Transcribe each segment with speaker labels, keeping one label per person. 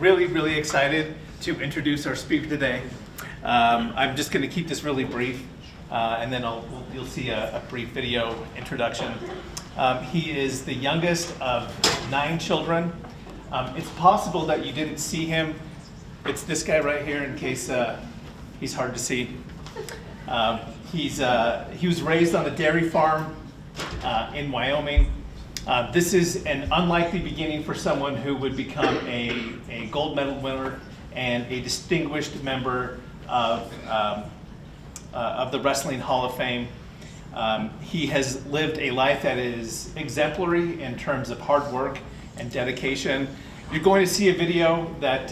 Speaker 1: really excited to introduce our speaker today. I'm just going to keep this really brief, and then you'll see a brief video introduction. He is the youngest of 9 children. It's possible that you didn't see him. It's this guy right here, in case he's hard to see. He was raised on a dairy farm in Wyoming. This is an unlikely beginning for someone who would become a gold medal winner and a distinguished member of the Wrestling Hall of Fame. He has lived a life that is exemplary in terms of hard work and dedication. You're going to see a video that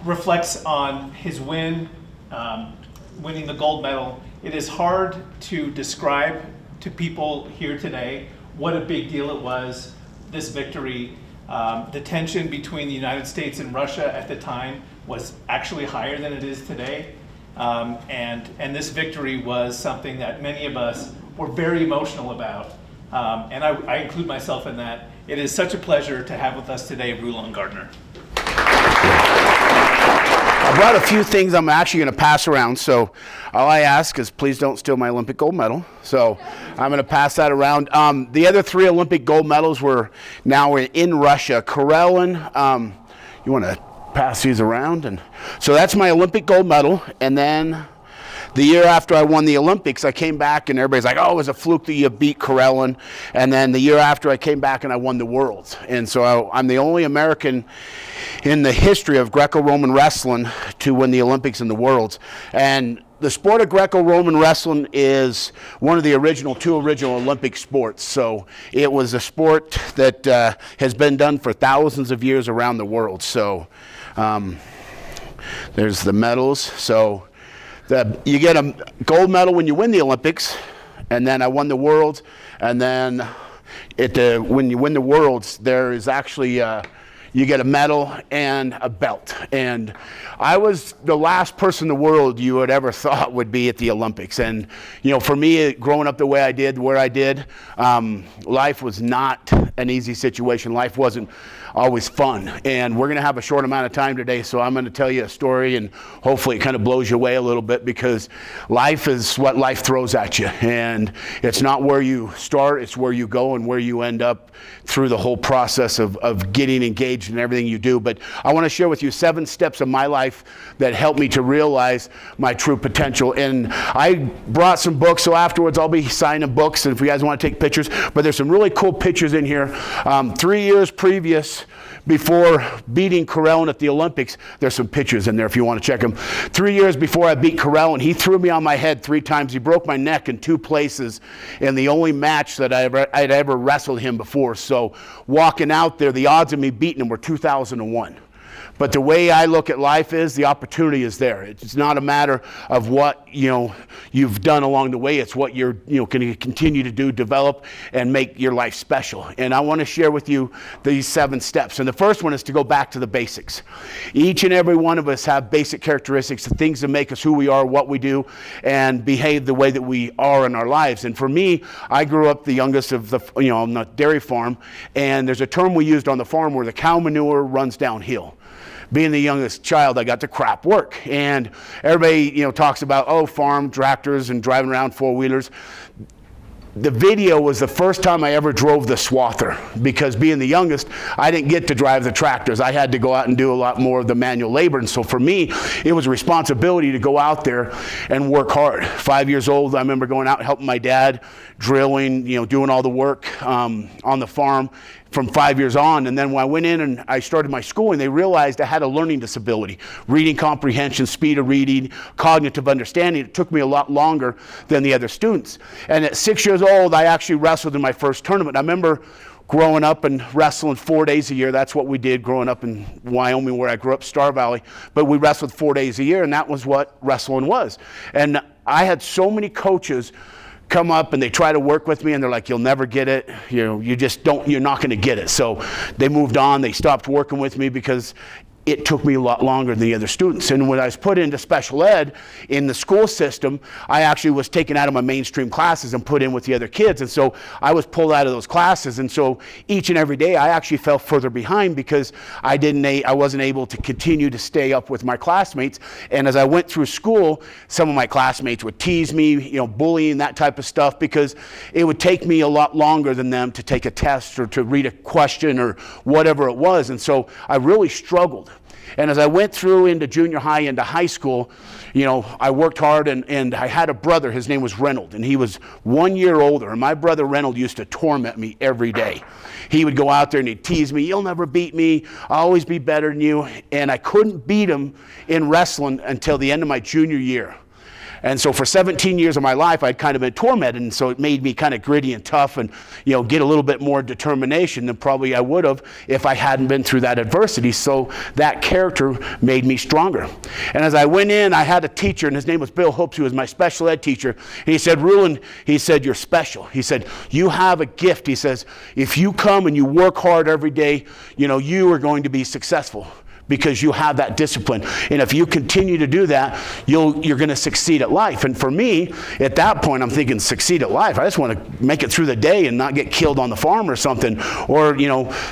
Speaker 1: reflects on his winning the gold medal. It is hard to describe to people here today what a big deal it was, this victory. The tension between the United States and Russia at the time was actually higher than it is today. And this victory was something that many of us were very emotional about. And I include myself in that. It is such a pleasure to have with us today Rulon Gardner.
Speaker 2: I brought a few things I'm actually going to pass around, so all I ask is please don't steal my Olympic gold medal. So I'm going to pass that around. The other 3 Olympic gold medals were now in Russia. Karelin, you want to pass these around? And so that's my Olympic gold medal. And then the year after I won the Olympics, I came back and everybody's like, oh, it was a fluke that you beat Karelin. And then the year after I came back and I won the Worlds. And so I'm the only American in the history of Greco-Roman wrestling to win the Olympics and the Worlds. And the sport of Greco-Roman wrestling is one of the 2 original Olympic sports. So it was a sport that has been done for thousands of years around the world. So there's the medals. So you get a gold medal when you win the Olympics, and then I won the Worlds, and then when you win the Worlds, there is actually you get a medal and a belt. And I was the last person in the world you would ever thought would be at the Olympics. And for me, growing up the way I did, where I did, life was not an easy situation. Life wasn't always fun. And we're going to have a short amount of time today, so I'm going to tell you a story, and hopefully it kind of blows you away a little bit, because life is what life throws at you. And it's not where you start, it's where you go and where you end up through the whole process of getting engaged in everything you do. But I want to share with you 7 steps of my life that helped me to realize my true potential. And I brought some books, so afterwards I'll be signing books, and if you guys want to take pictures, but there's some really cool pictures in here. 3 years previous, before beating Karelin at the Olympics, there's some pictures in there if you want to check them. 3 years before I beat Karelin, he threw me on my head 3 times. He broke my neck in 2 places in the only match that I'd ever wrestled him before. So walking out there, the odds of me beating him were 2,001. But the way I look at life is the opportunity is there. It's not a matter of what you've done along the way. It's what you're going to continue to do, develop, and make your life special. And I want to share with you these 7 steps. And the first one is to go back to the basics. Each and every one of us have basic characteristics, the things that make us who we are, what we do, and behave the way that we are in our lives. And for me, I grew up the youngest of on the dairy farm, and there's a term we used on the farm where the cow manure runs downhill. Being the youngest child, I got to crap work. And everybody, talks about, farm tractors and driving around 4-wheelers. The video was the first time I ever drove the swather, because being the youngest, I didn't get to drive the tractors. I had to go out and do a lot more of the manual labor. And so for me, it was a responsibility to go out there and work hard. 5 years old, I remember going out and helping my dad, drilling, doing all the work on the farm from 5 years on. And then when I went in and I started my schooling, they realized I had a learning disability, reading comprehension, speed of reading, cognitive understanding. It took me a lot longer than the other students. And at 6 years old, I actually wrestled in my first tournament. I remember growing up and wrestling 4 days a year. That's what we did growing up in Wyoming, where I grew up, Star Valley. But we wrestled 4 days a year, and that was what wrestling was. And I had so many coaches come up and they try to work with me, and they're like, you'll never get it. You're not going to get it. So they moved on. They stopped working with me because it took me a lot longer than the other students. And when I was put into special ed in the school system, I actually was taken out of my mainstream classes and put in with the other kids. And so I was pulled out of those classes. And so each and every day I actually fell further behind because I wasn't able to continue to stay up with my classmates. And as I went through school, some of my classmates would tease me, bullying, that type of stuff, because it would take me a lot longer than them to take a test or to read a question or whatever it was. And so I really struggled. And as I went through into junior high, into high school, I worked hard, and I had a brother. His name was Reynold, and he was 1 year older. And my brother Reynold used to torment me every day. He would go out there and he'd tease me. You'll never beat me. I'll always be better than you. And I couldn't beat him in wrestling until the end of my junior year. And so for 17 years of my life, I'd kind of been tormented, and so it made me kind of gritty and tough and, get a little bit more determination than probably I would have if I hadn't been through that adversity. So that character made me stronger. And as I went in, I had a teacher, and his name was Bill Hopes, who was my special ed teacher. And he said, Rulon, he said, you're special. He said, you have a gift. He says, if you come and you work hard every day, you are going to be successful, because you have that discipline. And if you continue to do that, you're going to succeed at life. And for me, at that point, I'm thinking, succeed at life. I just want to make it through the day and not get killed on the farm or something, or,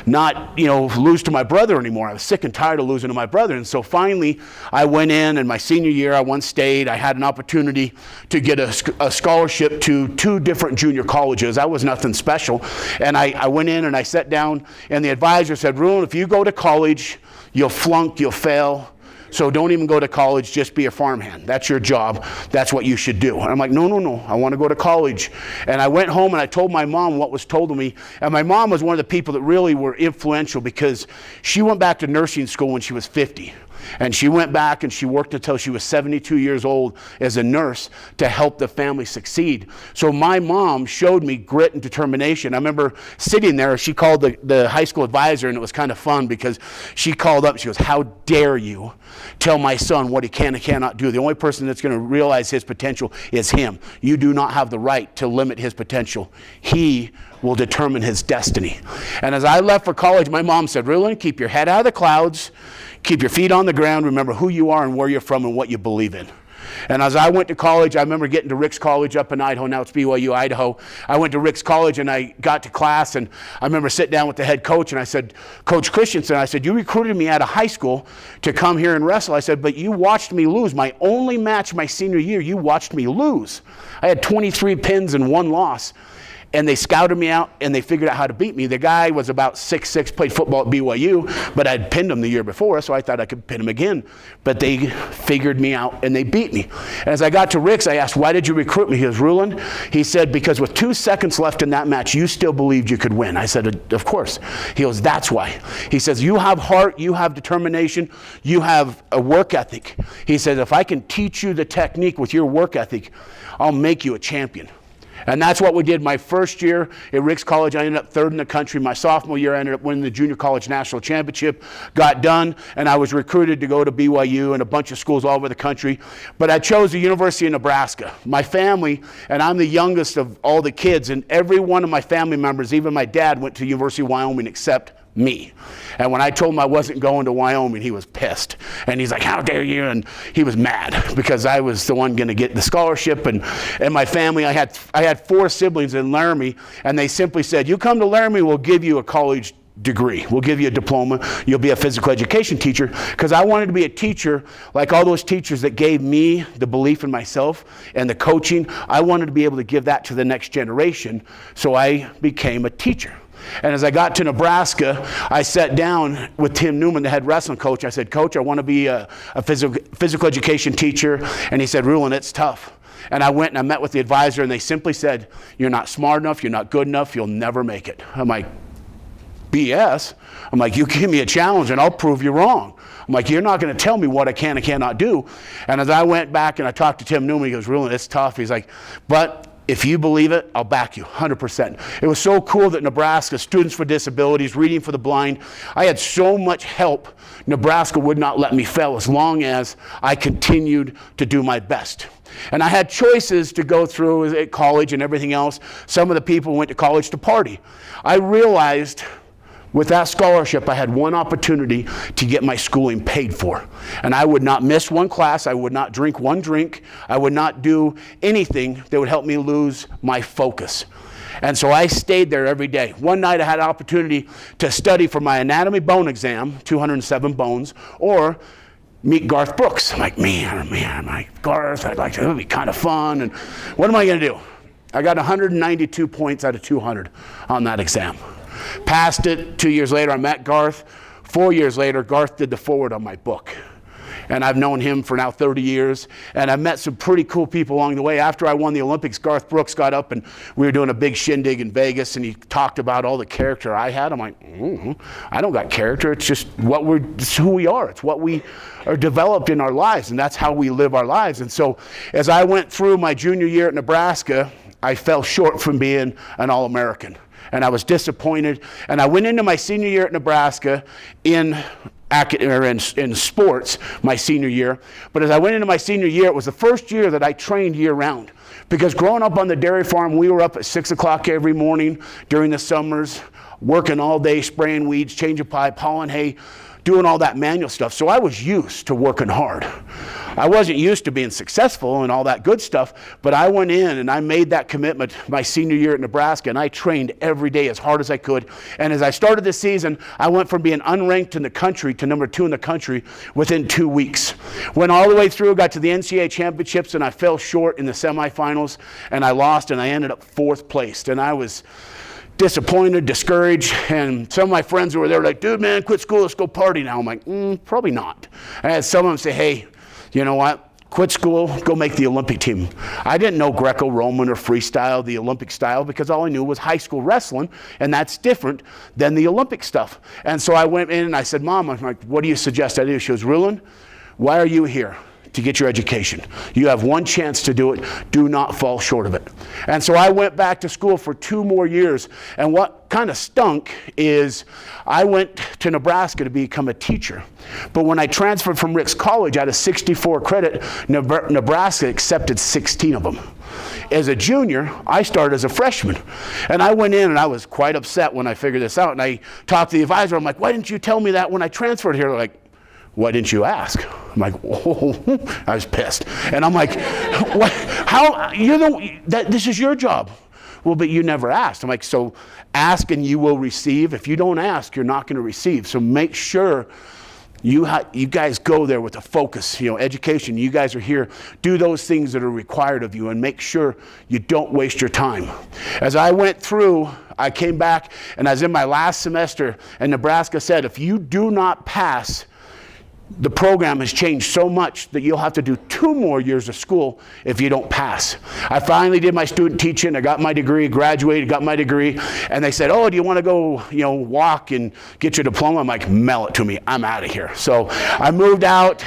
Speaker 2: not, lose to my brother anymore. I was sick and tired of losing to my brother. And so finally, I went in my senior year, I won state. I had an opportunity to get a scholarship to 2 different junior colleges. That was nothing special. And I went in and I sat down, and the advisor said, Rulon, if you go to college, you'll flunk, you'll fail. So don't even go to college, just be a farmhand. That's your job. That's what you should do. And I'm like, no, I want to go to college. And I went home and I told my mom what was told to me. And my mom was one of the people that really were influential, because she went back to nursing school when she was 50. And she went back and she worked until she was 72 years old as a nurse to help the family succeed. So my mom showed me grit and determination. I remember sitting there, she called the high school advisor, and it was kind of fun because she called up and she goes, how dare you tell my son what he can and cannot do? The only person that's going to realize his potential is him. You do not have the right to limit his potential. He will determine his destiny. And as I left for college, my mom said, Rulon, keep your head out of the clouds. Keep your feet on the ground. Remember who you are and where you're from and what you believe in. And as I went to college, I remember getting to Rick's College up in Idaho. Now it's BYU, Idaho. I went to Rick's College and I got to class, and I remember sitting down with the head coach, and I said, Coach Christensen, I said, you recruited me out of high school to come here and wrestle. I said, but you watched me lose. My only match my senior year, you watched me lose. I had 23 pins and 1 loss. And they scouted me out, and they figured out how to beat me. The guy was about 6'6", played football at BYU, but I'd pinned him the year before, so I thought I could pin him again. But they figured me out, and they beat me. And as I got to Rick's, I asked, why did you recruit me? He goes, Rulon, he said, because with 2 seconds left in that match, you still believed you could win. I said, of course. He goes, that's why. He says, you have heart, you have determination, you have a work ethic. He says, if I can teach you the technique with your work ethic, I'll make you a champion. And that's what we did. My first year at Rick's College, I ended up 3rd in the country. My sophomore year, I ended up winning the Junior College National Championship, got done, and I was recruited to go to BYU and a bunch of schools all over the country. But I chose the University of Nebraska. My family, and I'm the youngest of all the kids, and every one of my family members, even my dad, went to the University of Wyoming except me. And when I told him I wasn't going to Wyoming, he was pissed. And he's like, how dare you? And he was mad because I was the one going to get the scholarship. And my family, I had 4 siblings in Laramie, and they simply said, you come to Laramie, we'll give you a college degree. We'll give you a diploma. You'll be a physical education teacher. Because I wanted to be a teacher like all those teachers that gave me the belief in myself and the coaching. I wanted to be able to give that to the next generation. So I became a teacher. And as I got to Nebraska, I sat down with Tim Newman, the head wrestling coach. I said, Coach, I want to be a physical education teacher. And he said, Rulon, it's tough. And I went and I met with the advisor, and they simply said, you're not smart enough, you're not good enough, you'll never make it. I'm like, BS. I'm like, you give me a challenge and I'll prove you wrong. I'm like, you're not going to tell me what I can and cannot do. And as I went back and I talked to Tim Newman, he goes, Rulon, it's tough. He's like, but if you believe it, I'll back you 100%. It was so cool that Nebraska, Students for Disabilities, Reading for the Blind, I had so much help. Nebraska would not let me fail as long as I continued to do my best. And I had choices to go through at college and everything else. Some of the people went to college to party. I realized With that scholarship, I had one opportunity to get my schooling paid for. And I would not miss one class. I would not drink one drink. I would not do anything that would help me lose my focus. And so I stayed there every day. One night I had an opportunity to study for my anatomy bone exam, 207 bones, or meet Garth Brooks. I'm like, man, Garth, I'd like to, it would be kind of fun. And what am I going to do? I got 192 points out of 200 on that exam. Passed it. 2 years later, I met Garth. 4 years later, Garth did the foreword on my book. And I've known him for now 30 years. And I've met some pretty cool people along the way. After I won the Olympics, Garth Brooks got up and we were doing a big shindig in Vegas, and he talked about all the character I had. I'm like, I don't got character. It's just it's who we are. It's what we are developed in our lives, and that's how we live our lives. And so as I went through my junior year at Nebraska, I fell short from being an All-American. And I was disappointed. And I went into my senior year at Nebraska in sports, my senior year. But as I went into my senior year, it was the first year that I trained year-round. Because growing up on the dairy farm, we were up at 6 o'clock every morning during the summers, working all day, spraying weeds, changing pipe, hauling hay, doing all that manual stuff. So I was used to working hard. I wasn't used to being successful and all that good stuff, but I went in and I made that commitment my senior year at Nebraska, and I trained every day as hard as I could. And as I started this season, I went from being unranked in the country to number 2 in the country within 2 weeks. Went all the way through, got to the NCAA championships, and I fell short in the semifinals, and I lost, and I ended up 4th place. And I was disappointed, discouraged, and some of my friends who were there were like, dude, man, quit school, let's go party now. I'm like, probably not. I had some of them say, hey, you know what? Quit school, go make the Olympic team. I didn't know Greco-Roman or freestyle, the Olympic style, because all I knew was high school wrestling, and that's different than the Olympic stuff. And so I went in and I said, Mom, I'm like, what do you suggest I do? She goes, Rulon, why are you here? To get your education. You have one chance to do it. Do not fall short of it. And so I went back to school for 2 more years. And what kind of stunk is I went to Nebraska to become a teacher. But when I transferred from Rick's College out of 64 credit, Nebraska accepted 16 of them. As a junior, I started as a freshman. And I went in and I was quite upset when I figured this out. And I talked to the advisor. I'm like, why didn't you tell me that when I transferred here? They're like, why didn't you ask? I'm like, I was pissed. And I'm like, what? How? This is your job. Well, but you never asked. I'm like, so ask and you will receive. If you don't ask, you're not going to receive. So make sure you guys go there with a focus. Education, you guys are here. Do those things that are required of you and make sure you don't waste your time. As I went through, I came back and I was in my last semester, and Nebraska said, if you do not pass, the program has changed so much that you'll have to do 2 more years of school if you don't pass. I finally did my student teaching. I got my degree, graduated, got my degree. And they said, oh, do you want to go, walk and get your diploma? I'm like, mail it to me. I'm out of here. So I moved out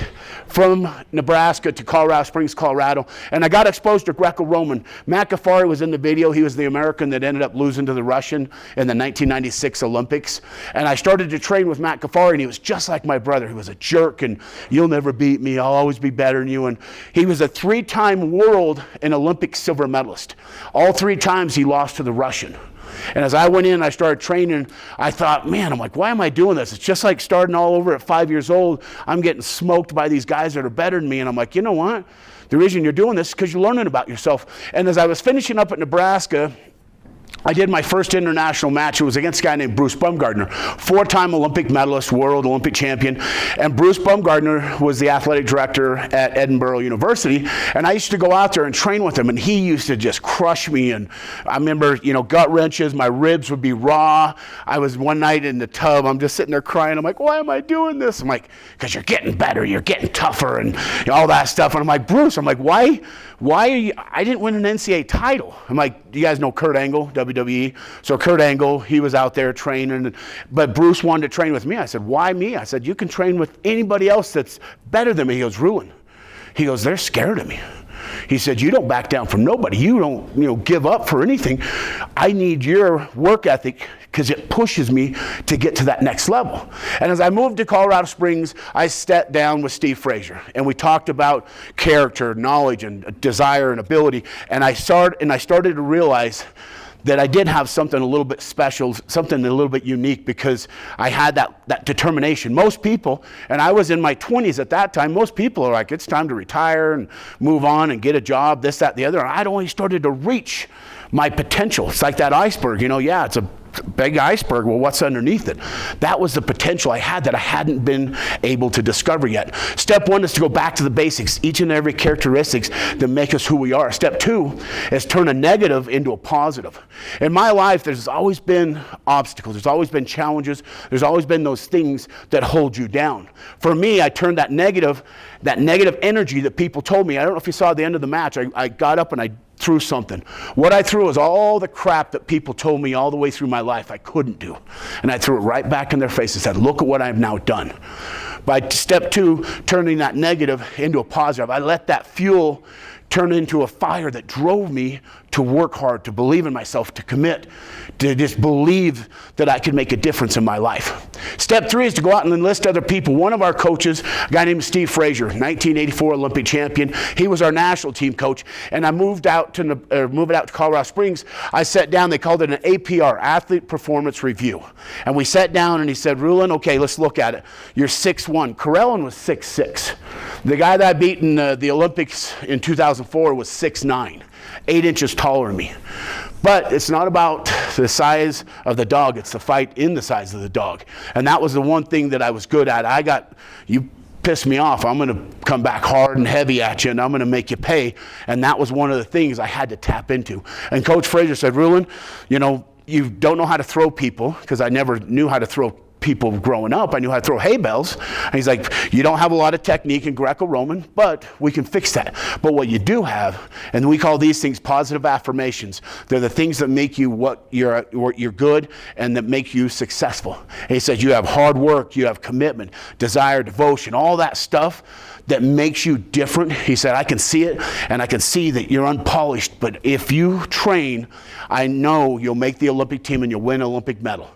Speaker 2: from Nebraska to Colorado Springs, Colorado, and I got exposed to Greco-Roman. Matt Ghaffari was in the video. He was the American that ended up losing to the Russian in the 1996 Olympics. And I started to train with Matt Ghaffari, and he was just like my brother. He was a jerk, and you'll never beat me. I'll always be better than you. And he was a 3-time world and Olympic silver medalist. All 3 times he lost to the Russian. And as I went in, I started training, I thought, man, I'm like, why am I doing this? It's just like starting all over at 5 years old. I'm getting smoked by these guys that are better than me. And I'm like, you know what? The reason you're doing this is because you're learning about yourself. And as I was finishing up at Nebraska, I did my first international match. It was against a guy named Bruce Baumgartner, 4-time Olympic medalist, world Olympic champion. And Bruce Baumgartner was the athletic director at Edinburgh University. And I used to go out there and train with him, and he used to just crush me. And I remember, gut wrenches, my ribs would be raw. I was one night in the tub, I'm just sitting there crying. I'm like, why am I doing this? I'm like, because you're getting better, you're getting tougher, and all that stuff. And I'm like, Bruce, why are you, I didn't win an NCAA title. I'm like, do you guys know Kurt Angle, WWE? So Kurt Angle, he was out there training, but Bruce wanted to train with me. I said, why me? I said, you can train with anybody else that's better than me. He goes, Rulon. He goes, they're scared of me. He said, you don't back down from nobody. You don't, give up for anything. I need your work ethic because it pushes me to get to that next level. And as I moved to Colorado Springs, I sat down with Steve Frazier, and we talked about character, knowledge, and desire and ability. And I started to realize that I did have something a little bit special, something a little bit unique, because I had that determination. Most people, and I was in my 20s at that time, most people are like, it's time to retire and move on and get a job, this, that, the other. And I'd only started to reach my potential. It's like that iceberg, yeah, it's a big iceberg. Well, what's underneath it? That was the potential I had that I hadn't been able to discover yet. Step 1 is to go back to the basics, each and every characteristics that make us who we are. Step 2 is turn a negative into a positive. In my life, there's always been obstacles. There's always been challenges. There's always been those things that hold you down. For me, I turned that negative energy that people told me. I don't know if you saw at the end of the match, I got up and I threw something. What I threw was all the crap that people told me all the way through my life I couldn't do. And I threw it right back in their face and said, look at what I've now done. By step 2, turning that negative into a positive, I let that fuel turn into a fire that drove me to work hard, to believe in myself, to commit, to just believe that I could make a difference in my life. Step 3 is to go out and enlist other people. One of our coaches, a guy named Steve Frazier, 1984 Olympic champion, he was our national team coach, and I moved out to Colorado Springs. I sat down, they called it an APR, Athlete Performance Review. And we sat down and he said, Rulon, okay, let's look at it. You're 6'1". Corellin was 6'6". The guy that I beat in the Olympics in 2004 was 6'9", 8 inches taller than me. But it's not about the size of the dog, it's the fight in the size of the dog. And that was the one thing that I was good at. You piss me off, I'm going to come back hard and heavy at you, and I'm going to make you pay. And that was one of the things I had to tap into. And Coach Frazier said, Rulon, you don't know how to throw people, because I never knew how to throw people growing up. I knew how to throw hay bales. And he's like, you don't have a lot of technique in Greco-Roman, but we can fix that. But what you do have, and we call these things positive affirmations, they're the things that make you what you're good and that make you successful. And he says you have hard work, you have commitment, desire, devotion, all that stuff that makes you different. He said, I can see it, and I can see that you're unpolished, but if you train, I know you'll make the Olympic team and you'll win an Olympic medal.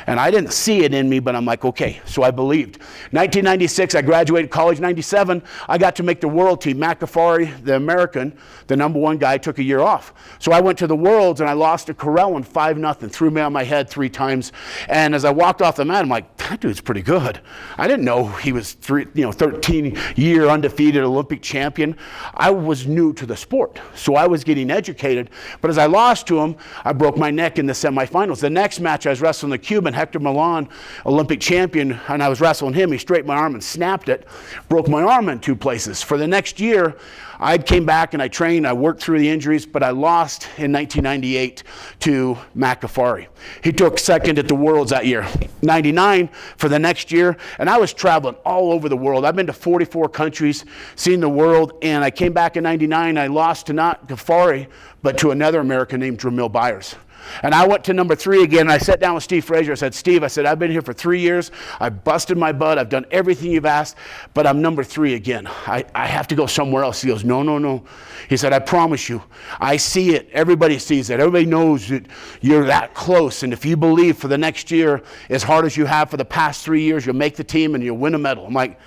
Speaker 2: And I didn't see it in me, but I'm like, okay, so I believed. 1996, I graduated college. 97, I got to make the world team. McAfee, the American, the #1 guy, took a year off. So I went to the Worlds, and I lost to Corellin 5-0, threw me on my head 3 times. And as I walked off the mat, I'm like, that dude's pretty good. I didn't know he was 13-year undefeated Olympic champion. I was new to the sport, so I was getting educated. But as I lost to him, I broke my neck in the semifinals. The next match, I was wrestling the Cuban, Hector Milan, Olympic champion, and I was wrestling him. He straightened my arm and snapped it, broke my arm in 2 places. For the next year, I came back and I trained, I worked through the injuries, but I lost in 1998 to McAfee. He took second at the Worlds that year. 99 for the next year, and I was traveling all over the world. I've been to 44 countries, seen the world, and I came back in 99, I lost to not Ghaffari, but to another American named Dramil Byers. And I went to #3 again, and I sat down with Steve Frazier. I said, Steve, I've been here for 3 years. I busted my butt. I've done everything you've asked, but I'm #3 again. I have to go somewhere else. He goes, no. He said, I promise you. I see it. Everybody sees it. Everybody knows that you're that close. And if you believe for the next year, as hard as you have for the past 3 years, you'll make the team and you'll win a medal. I'm like,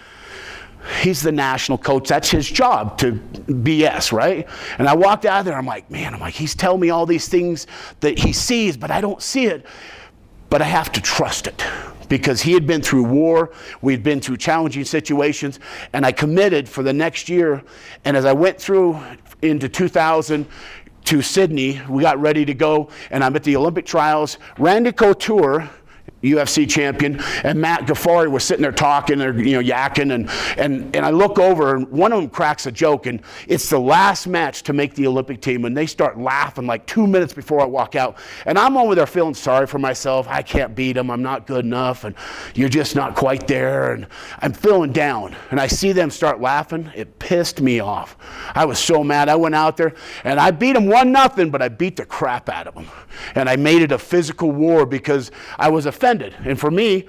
Speaker 2: he's the national coach. That's his job to BS, right? And I walked out of there. I'm like, he's telling me all these things that he sees, but I don't see it. But I have to trust it because he had been through war. We'd been through challenging situations, and I committed for the next year. And as I went through into 2000 to Sydney, we got ready to go, and I'm at the Olympic trials. Randy Couture, UFC champion, and Matt Ghaffari was sitting there talking, they're yakking, and I look over, and one of them cracks a joke, and it's the last match to make the Olympic team, and they start laughing like 2 minutes before I walk out, and I'm over there feeling sorry for myself. I can't beat them, I'm not good enough, and you're just not quite there, and I'm feeling down, and I see them start laughing. It pissed me off. I was so mad. I went out there, and I beat them 1-0, but I beat the crap out of them, and I made it a physical war because I was offended. And for me,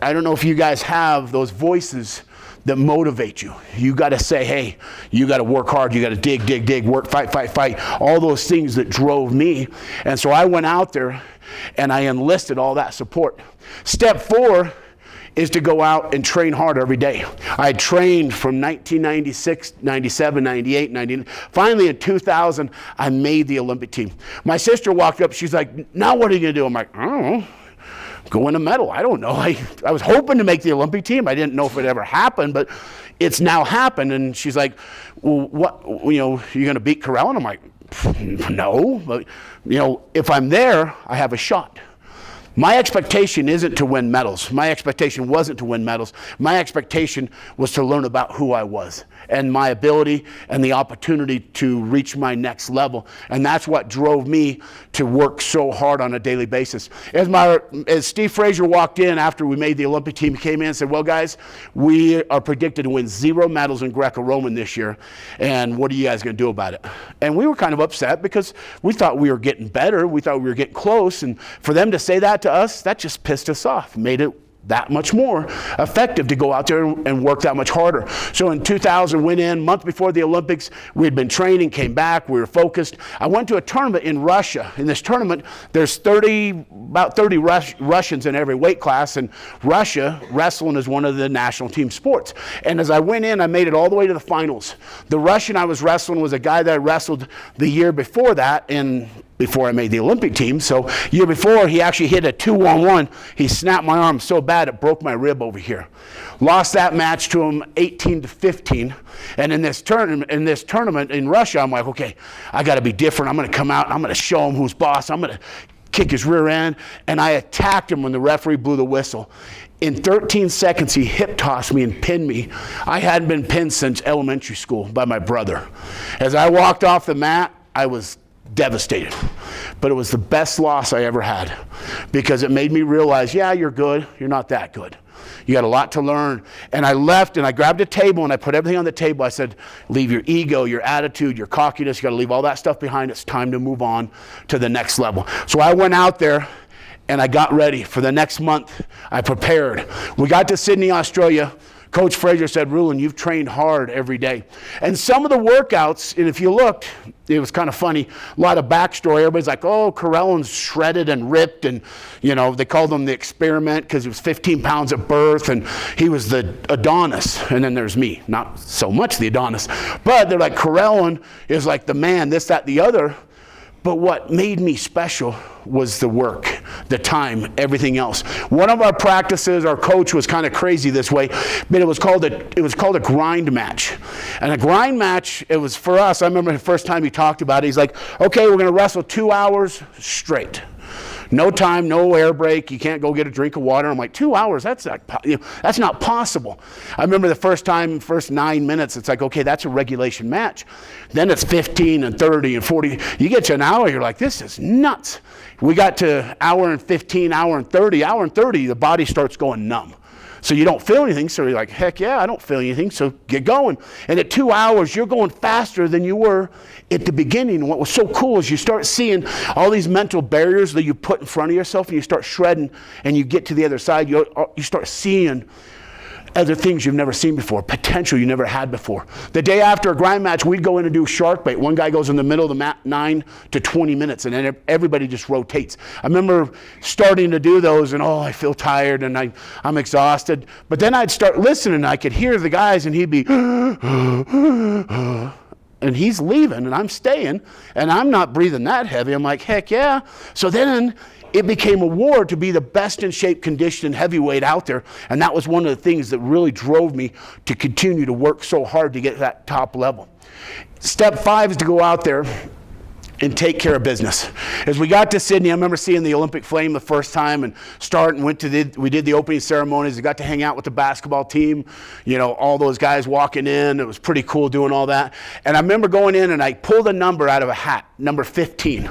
Speaker 2: I don't know if you guys have those voices that motivate you. You got to say, hey, you got to work hard. You got to dig, work, fight. All those things that drove me. And so I went out there and I enlisted all that support. Step 4 is to go out and train hard every day. I trained from 1996, 97, 98, 99. Finally in 2000, I made the Olympic team. My sister walked up, she's like, now what are you gonna do? I'm like, I don't know. Go win a medal. I don't know. I was hoping to make the Olympic team. I didn't know if it ever happened, but it's now happened. And she's like, well, what, you're going to beat Corral? And I'm like, no, but if I'm there, I have a shot. My expectation isn't to win medals. My expectation wasn't to win medals. My expectation was to learn about who I was and my ability and the opportunity to reach my next level. And that's what drove me to work so hard on a daily basis. As Steve Frazier walked in after we made the Olympic team, he came in and said, well, guys, we are predicted to win 0 medals in Greco-Roman this year. And what are you guys going to do about it? And we were kind of upset because we thought we were getting better. We thought we were getting close. And for them to say that to us, that just pissed us off, made it that much more effective to go out there and work that much harder. So in 2000, went in, month before the Olympics, we had been training, came back, we were focused. I went to a tournament in Russia. In this tournament, there's about 30 Russians in every weight class, and Russia, wrestling is one of the national team sports. And as I went in, I made it all the way to the finals. The Russian I was wrestling was a guy that I wrestled the year before that, before I made the Olympic team. So year before, he actually hit a 2-on-1. He snapped my arm so bad it broke my rib over here. Lost that match to him 18-15. And in this tournament in Russia, I'm like, okay, I got to be different. I'm going to come out. I'm going to show him who's boss. I'm going to kick his rear end. And I attacked him when the referee blew the whistle. In 13 seconds, he hip tossed me and pinned me. I hadn't been pinned since elementary school by my brother. As I walked off the mat, I was devastated. But it was the best loss I ever had because it made me realize, yeah, you're good. You're not that good. You got a lot to learn. And I left and I grabbed a table and I put everything on the table. I said, leave your ego, your attitude, your cockiness. You got to leave all that stuff behind. It's time to move on to the next level. So I went out there and I got ready for the next month. I prepared. We got to Sydney, Australia. Coach Frazier said, Rulon, you've trained hard every day. And some of the workouts, and if you looked, it was kind of funny, a lot of backstory. Everybody's like, oh, Corellan's shredded and ripped, and they called him the experiment because he was 15 pounds at birth, and he was the Adonis. And then there's me, not so much the Adonis. But they're like, Corellan is like the man, this, that, the other. But what made me special was the work, the time, everything else. One of our practices, our coach was kind of crazy this way, but it was called a grind match. And a grind match, it was for us, I remember the first time he talked about it, he's like, okay, we're going to wrestle 2 hours straight. No time, no air break. You can't go get a drink of water. I'm like, 2 hours? That's not possible. I remember the first 9 minutes, it's like, okay, that's a regulation match. Then it's 15 and 30 and 40. You get to an hour, you're like, this is nuts. We got to hour and 15, hour and 30. Hour and 30, the body starts going numb. So you don't feel anything, so you're like, heck yeah, I don't feel anything, so get going. And at 2 hours, you're going faster than you were at the beginning. And what was so cool is you start seeing all these mental barriers that you put in front of yourself, and you start shredding, and you get to the other side, you start seeing other things you've never seen before, potential you never had before. The day after a grind match, we'd go in and do shark bait. One guy goes in the middle of the mat 9 to 20 minutes, and then everybody just rotates. I remember starting to do those, and I feel tired, and I'm exhausted. But then I'd start listening, and I could hear the guys, and he'd be, and he's leaving, and I'm staying, and I'm not breathing that heavy. I'm like, heck yeah. So then it became a war to be the best in shape, conditioned heavyweight out there. And that was one of the things that really drove me to continue to work so hard to get to that top level. Step 5 is to go out there and take care of business. As we got to Sydney, I remember seeing the Olympic flame the first time and we did the opening ceremonies. I got to hang out with the basketball team, all those guys walking in. It was pretty cool doing all that. And I remember going in and I pulled a number out of a hat, number 15.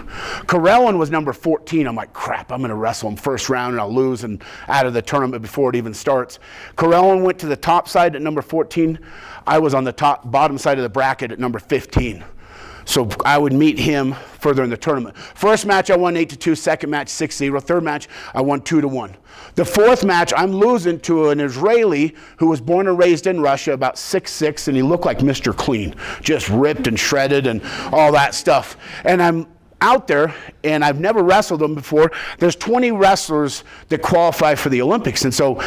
Speaker 2: Corellan was number 14. I'm like, crap, I'm going to wrestle him first round and I'll lose and out of the tournament before it even starts. Corellan went to the top side at number 14. I was on the bottom side of the bracket at number 15. So I would meet him further in the tournament. First match, I won 8-2. Second match, 6-0. Third match, I won 2-1. The fourth match, I'm losing to an Israeli who was born and raised in Russia, about 6'6", and he looked like Mr. Clean, just ripped and shredded and all that stuff. And out there, and I've never wrestled them before. There's 20 wrestlers that qualify for the Olympics, and so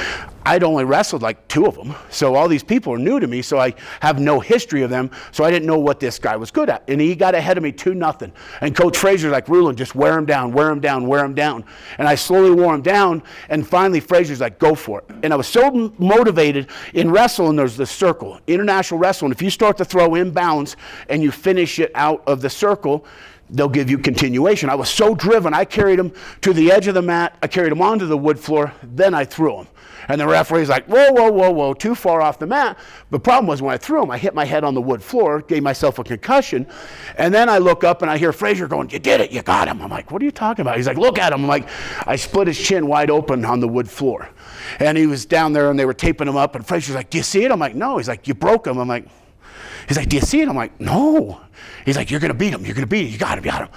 Speaker 2: I'd only wrestled like 2 of them. So all these people are new to me, so I have no history of them, so I didn't know what this guy was good at. And he got ahead of me 2-0. And Coach Frazier's like, Rulon, just wear him down, wear him down, wear him down. And I slowly wore him down, and finally Frazier's like, go for it. And I was so motivated. In wrestling, there's the circle, international wrestling. If you start to throw inbounds and you finish it out of the circle, they'll give you continuation. I was so driven, I carried him to the edge of the mat, I carried him onto the wood floor, then I threw him. And the referee's like, whoa, whoa, whoa, whoa, too far off the mat. The problem was when I threw him, I hit my head on the wood floor, gave myself a concussion, and then I look up and I hear Frazier going, you did it, you got him. I'm like, what are you talking about? He's like, look at him. I'm like, I split his chin wide open on the wood floor. And he was down there and they were taping him up, and Frazier's like, do you see it? I'm like, no. He's like, you broke him. I'm like, he's like, do you see it? I'm like, no. He's like, you're going to beat him. You're going to beat him. You got him. You got him.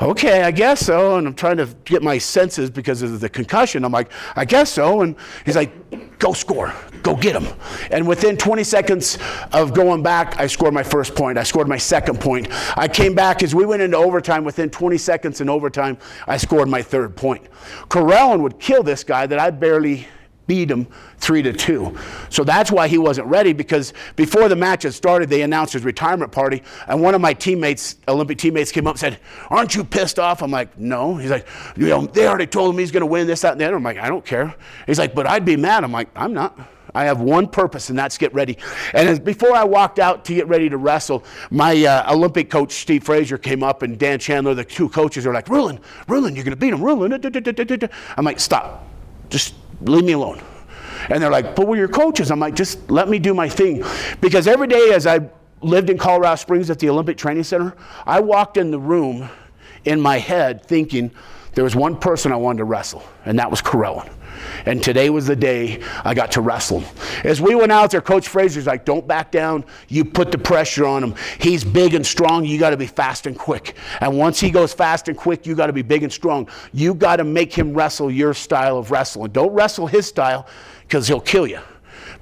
Speaker 2: Okay, I guess so. And I'm trying to get my senses because of the concussion. I'm like, I guess so. And he's like, go score. Go get him. And within 20 seconds of going back, I scored my first point. I scored my second point. I came back as we went into overtime. Within 20 seconds in overtime, I scored my third point. Correllon would kill this guy that I barely beat him 3-2. So that's why he wasn't ready, because before the match had started, they announced his retirement party, and one of my teammates, Olympic teammates, came up and said, aren't you pissed off? I'm like, no. He's like, you know, they already told him he's going to win this, that, and the other. I'm like, I don't care. He's like, but I'd be mad. I'm like, I'm not. I have one purpose, and that's get ready. And before I walked out to get ready to wrestle, my Olympic coach, Steve Frazier, came up, and Dan Chandler, the 2 coaches, are like, Rulon, you're going to beat him, Rulon. I'm like, stop. Just leave me alone. And they're like, but we're your coaches. I'm like, just let me do my thing. Because every day as I lived in Colorado Springs at the Olympic Training Center, I walked in the room in my head thinking there was one person I wanted to wrestle, and that was Correllon. And today was the day I got to wrestle him. As we went out there, Coach Frazier's like, don't back down. You put the pressure on him. He's big and strong. You got to be fast and quick. And once he goes fast and quick, you got to be big and strong. You got to make him wrestle your style of wrestling. Don't wrestle his style, because he'll kill you.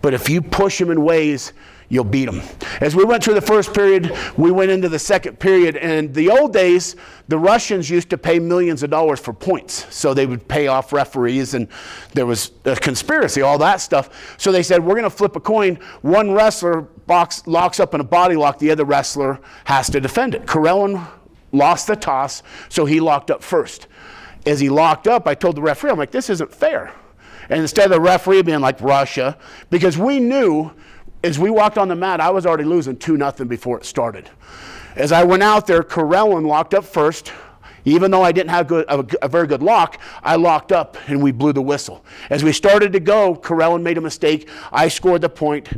Speaker 2: But if you push him in ways, you'll beat him. As we went through the first period, we went into the second period. And the old days, the Russians used to pay millions of dollars for points. So they would pay off referees, and there was a conspiracy, all that stuff. So they said, we're going to flip a coin. One wrestler locks up in a body lock. The other wrestler has to defend it. Correllon lost the toss, so he locked up first. As he locked up, I told the referee, I'm like, this isn't fair. And instead of the referee being like Russia, because we knew as we walked on the mat, I was already losing 2-0 before it started. As I went out there, Correllon locked up first. Even though I didn't have a very good lock, I locked up and we blew the whistle. As we started to go, Correllon made a mistake. I scored the point.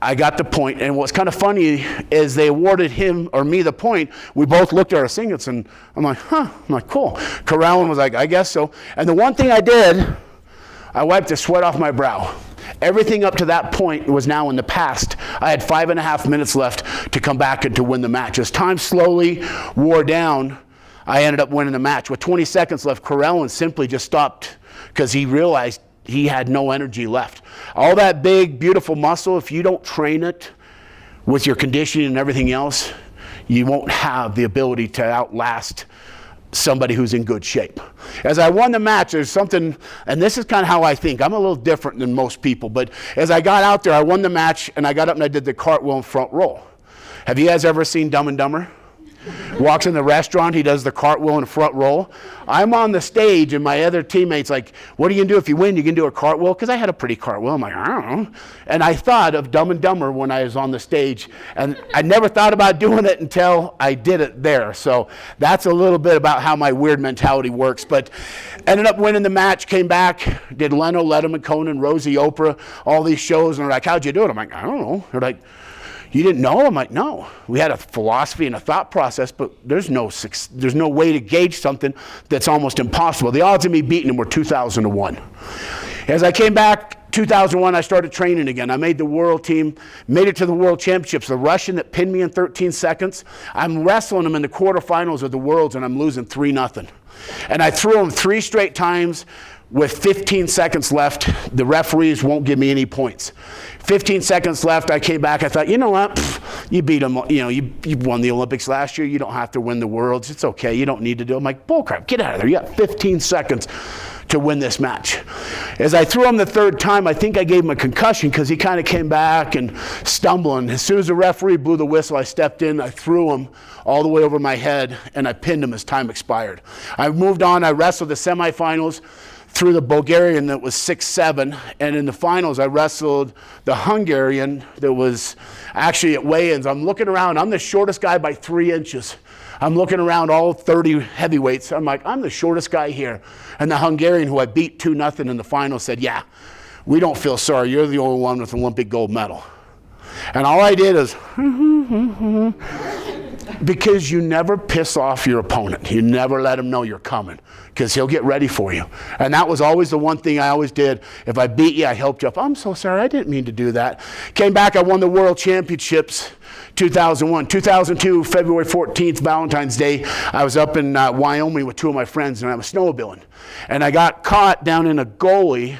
Speaker 2: I got the point. And what's kind of funny is they awarded him or me the point. We both looked at our singlets, and I'm like, huh. I'm like, cool. Correllon was like, I guess so. And the one thing I did, I wiped the sweat off my brow. Everything up to that point was now in the past. I had 5.5 minutes left to come back and to win the match. As time slowly wore down, I ended up winning the match. With 20 seconds left, Correllon simply just stopped because he realized he had no energy left. All that big, beautiful muscle, if you don't train it with your conditioning and everything else, you won't have the ability to outlast somebody who's in good shape. As I won the match, there's something, and this is kind of how I think. I'm a little different than most people, but as I got out there, I won the match, and I got up and I did the cartwheel in front roll. Have you guys ever seen Dumb and Dumber? Walks in the restaurant, he does the cartwheel and front roll. I'm on the stage, and my other teammates like, what are you going to do if you win? You can do a cartwheel? Because I had a pretty cartwheel. I'm like, I don't know. And I thought of Dumb and Dumber when I was on the stage, and I never thought about doing it until I did it there. So that's a little bit about how my weird mentality works. But ended up winning the match, came back, did Leno, Letterman, Conan, Rosie, Oprah, all these shows, and they're like, how'd you do it? I'm like, I don't know. They're like, you didn't know? I'm like, no. We had a philosophy and a thought process, but there's no way to gauge something that's almost impossible. The odds of me beating him were 2,000-1. As I came back, 2001, I started training again. I made the world team, made it to the world championships. The Russian that pinned me in 13 seconds, I'm wrestling him in the quarterfinals of the worlds, and I'm losing 3-0. And I threw him 3 straight times, with 15 seconds left, the referees won't give me any points. 15 seconds left, I came back, I thought, you know what, you beat them, you won the Olympics last year, you don't have to win the Worlds, it's okay, you don't need to do it. I'm like, bullcrap, get out of there, you got 15 seconds to win this match. As I threw him the third time, I think I gave him a concussion because he kind of came back and stumbling. As soon as the referee blew the whistle, I stepped in, I threw him all the way over my head, and I pinned him as time expired. I moved on, I wrestled the semifinals through the Bulgarian that was 6'7", and in the finals I wrestled the Hungarian that was actually at weigh-ins. I'm looking around, I'm the shortest guy by 3 inches. I'm looking around all 30 heavyweights. I'm like, I'm the shortest guy here. And the Hungarian, who I beat 2-0 in the final, said, yeah, we don't feel sorry. You're the only one with an Olympic gold medal. And all I did is, because you never piss off your opponent. You never let him know you're coming, because he'll get ready for you. And that was always the one thing I always did. If I beat you, I helped you up. I'm so sorry, I didn't mean to do that. Came back, I won the World Championships 2001. 2002, February 14th, Valentine's Day, I was up in Wyoming with 2 of my friends, and I was snowmobiling. And I got caught down in a gully,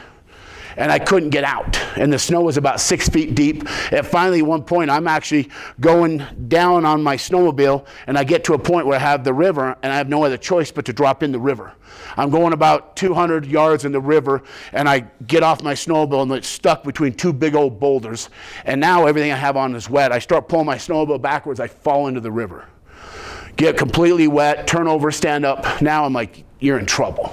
Speaker 2: and I couldn't get out. And the snow was about 6 feet deep. And finally, at one point, I'm actually going down on my snowmobile, and I get to a point where I have the river, and I have no other choice but to drop in the river. I'm going about 200 yards in the river, and I get off my snowmobile, and it's stuck between 2 big old boulders. And now everything I have on is wet. I start pulling my snowmobile backwards. I fall into the river. Get completely wet, turn over, stand up. Now I'm like, you're in trouble.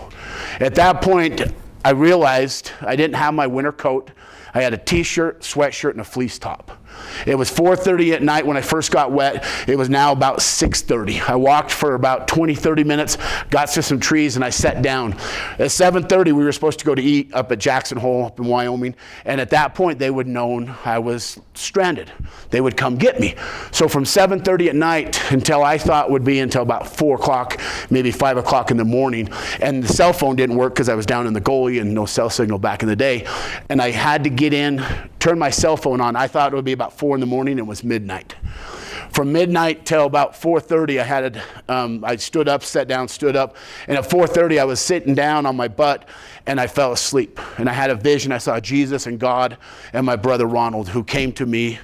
Speaker 2: At that point, I realized I didn't have my winter coat. I had a t-shirt, sweatshirt, and a fleece top. It was 4:30 at night when I first got wet. It was now about 6:30. I walked for about 20-30 minutes, got to some trees, and I sat down. At 7:30, we were supposed to go to eat up at Jackson Hole up in Wyoming, and at that point, they would have known I was stranded. They would come get me. So from 7:30 at night until I thought would be until about 4 o'clock, maybe 5 o'clock in the morning, and the cell phone didn't work because I was down in the gully and no cell signal back in the day, and I had to get in, turn my cell phone on. I thought it would be about 4 in the morning. It was midnight. From midnight till about 4:30, I stood up, sat down, stood up, and at 4:30 I was sitting down on my butt, and I fell asleep. And I had a vision. I saw Jesus and God and my brother Ronald, who came to me,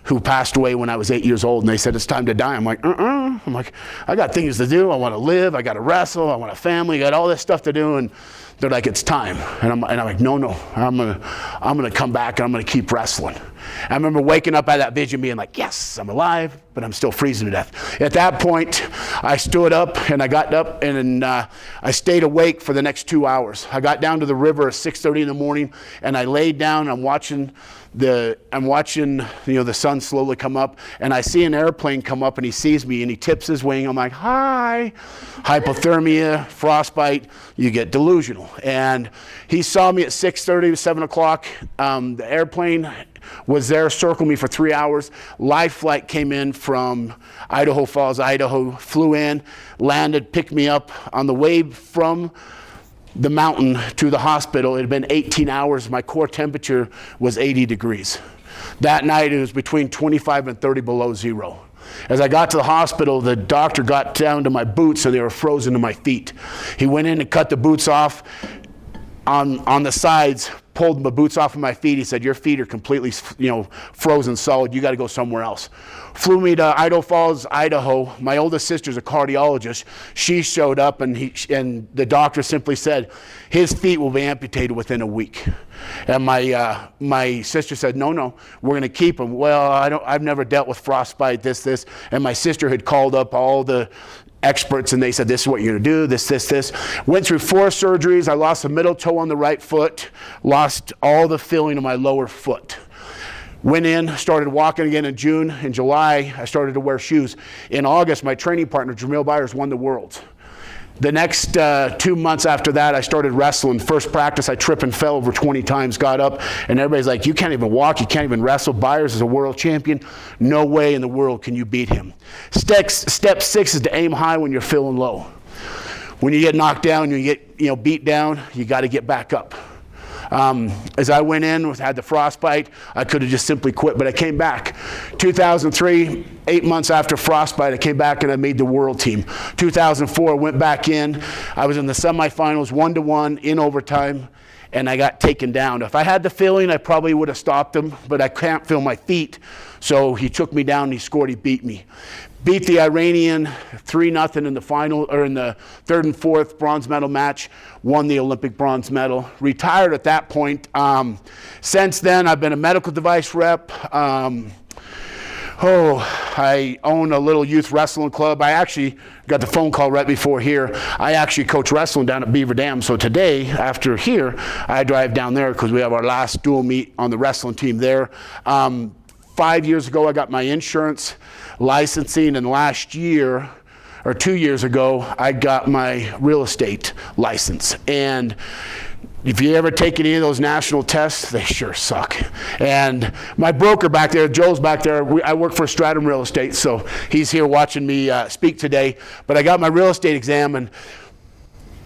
Speaker 2: who passed away when I was 8 years old, and they said, it's time to die. I'm like, I'm like, I got things to do. I want to live. I got to wrestle. I want a family. I got all this stuff to do. And they're like, it's time. And I'm like, no, I'm gonna come back, and I'm gonna keep wrestling. I remember waking up at that vision being like, yes, I'm alive, but I'm still freezing to death. At that point, I stood up, and I got up, and I stayed awake for the next 2 hours. I got down to the river at 6:30 in the morning, and I laid down. I'm watching the sun slowly come up, and I see an airplane come up, and he sees me, and he tips his wing. I'm like, hi. Hypothermia, frostbite, you get delusional. And he saw me at 6:30, 7 o'clock. The airplane was there, circled me for 3 hours. Live flight came in from Idaho Falls, Idaho, flew in, landed, picked me up. On the way from the mountain to the hospital, it had been 18 hours. My core temperature was 80 degrees. That night, it was between 25 and 30 below zero. As I got to the hospital, the doctor got down to my boots, and they were frozen to my feet. He went in and cut the boots off on the sides, pulled my boots off of my feet. He said, your feet are completely, frozen solid. You got to go somewhere else. Flew me to Idaho Falls, Idaho. My oldest sister's a cardiologist. She showed up, and the doctor simply said, his feet will be amputated within a week. And my sister said, no, we're going to keep him. Well, I've never dealt with frostbite, this. And my sister had called up all the experts, and they said, this is what you're going to do, this. Went through 4 surgeries. I lost the middle toe on the right foot, lost all the feeling of my lower foot. Went in, started walking again in June. In July, I started to wear shoes. In August, my training partner, Jamil Byers, won the Worlds. The next 2 months after that, I started wrestling. First practice, I tripped and fell over 20 times, got up, and everybody's like, you can't even walk, you can't even wrestle. Byers is a world champion. No way in the world can you beat him. Step 6 is to aim high when you're feeling low. When you get knocked down, you get beat down, you got to get back up. As I went in, had the frostbite, I could have just simply quit, but I came back. 2003, 8 months after frostbite, I came back and I made the world team. 2004, I went back in. I was in the semifinals, 1-1 in overtime, and I got taken down. If I had the feeling, I probably would have stopped him, but I can't feel my feet. So he took me down, he scored, he beat me. Beat the Iranian 3-0 in the final, or in the third and fourth bronze medal match, won the Olympic bronze medal. Retired at that point. Since then, I've been a medical device rep. I own a little youth wrestling club. I actually got the phone call right before here. I actually coach wrestling down at Beaver Dam. So today, after here, I drive down there because we have our last dual meet on the wrestling team there. 5 years ago, I got my insurance licensing, and last year, or 2 years ago, I got my real estate license. And if you ever take any of those national tests, they sure suck. And my broker back there, Joe's back there, I work for Stratum Real Estate, so he's here watching me speak today. But I got my real estate exam, and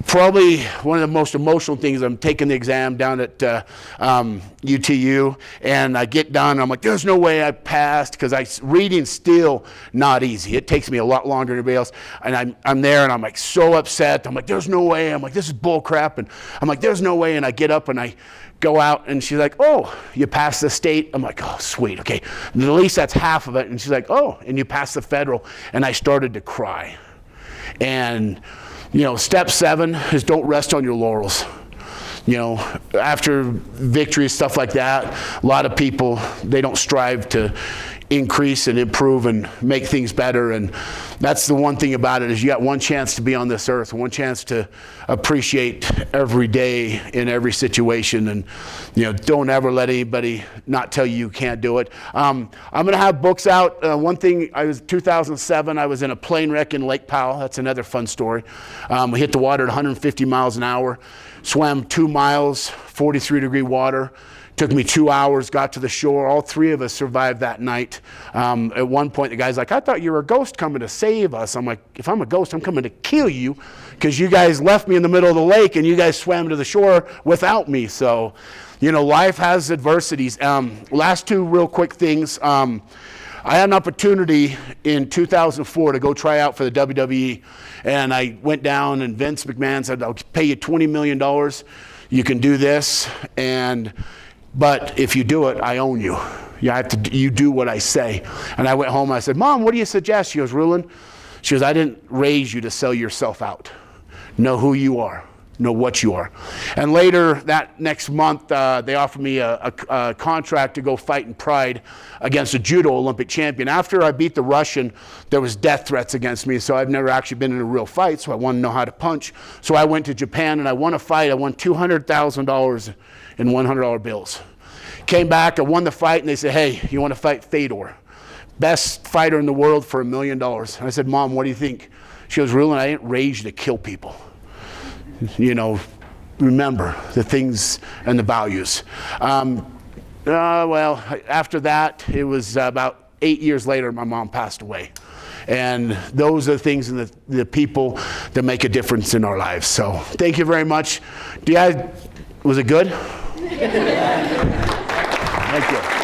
Speaker 2: probably one of the most emotional things, I'm taking the exam down at UTU, and I get done, I'm like, there's no way I passed, because reading's still not easy. It takes me a lot longer than everybody else, and I'm there, and I'm like so upset. I'm like, there's no way. I'm like, this is bull crap, and I'm like, there's no way, and I get up, and I go out, and she's like, oh, you passed the state? I'm like, oh, sweet, okay. And at least that's half of it, and she's like, oh, and you passed the federal, and I started to cry. And step 7 is don't rest on your laurels. After victories, stuff like that, a lot of people, they don't strive to increase and improve and make things better. And that's the one thing about it, is you got one chance to be on this earth, one chance to appreciate every day in every situation. And don't ever let anybody not tell you can't do it. I'm going to have books out. One thing, 2007, I was in a plane wreck in Lake Powell. That's another fun story. We hit the water at 150 miles an hour, swam 2 miles, 43-degree water. Took me 2 hours, got to the shore. All 3 of us survived that night. At one point, the guy's like, I thought you were a ghost coming to save us. I'm like, if I'm a ghost, I'm coming to kill you, because you guys left me in the middle of the lake and you guys swam to the shore without me. So, life has adversities. Last 2 real quick things. I had an opportunity in 2004 to go try out for the WWE. And I went down, and Vince McMahon said, I'll pay you $20 million. You can do this. But if you do it, I own you. You do what I say. And I went home and I said, Mom, what do you suggest? She goes, Rulon. She goes, I didn't raise you to sell yourself out. Know who you are. Know what you are. And later that next month, they offered me a contract to go fight in Pride against a judo Olympic champion. After I beat the Russian, there was death threats against me, so I've never actually been in a real fight, so I want to know how to punch. So I went to Japan and I won a fight. I won $200,000 in $100 bills. Came back, I won the fight, and they said, hey, you want to fight Fedor? Best fighter in the world for $1 million. And I said, Mom, what do you think? She goes, Rulon, I didn't raise you to kill people. Remember the things and the values. Well, after that, it was about 8 years later, my mom passed away. And those are the things and the people that make a difference in our lives. So thank you very much. Was it good? Thank you.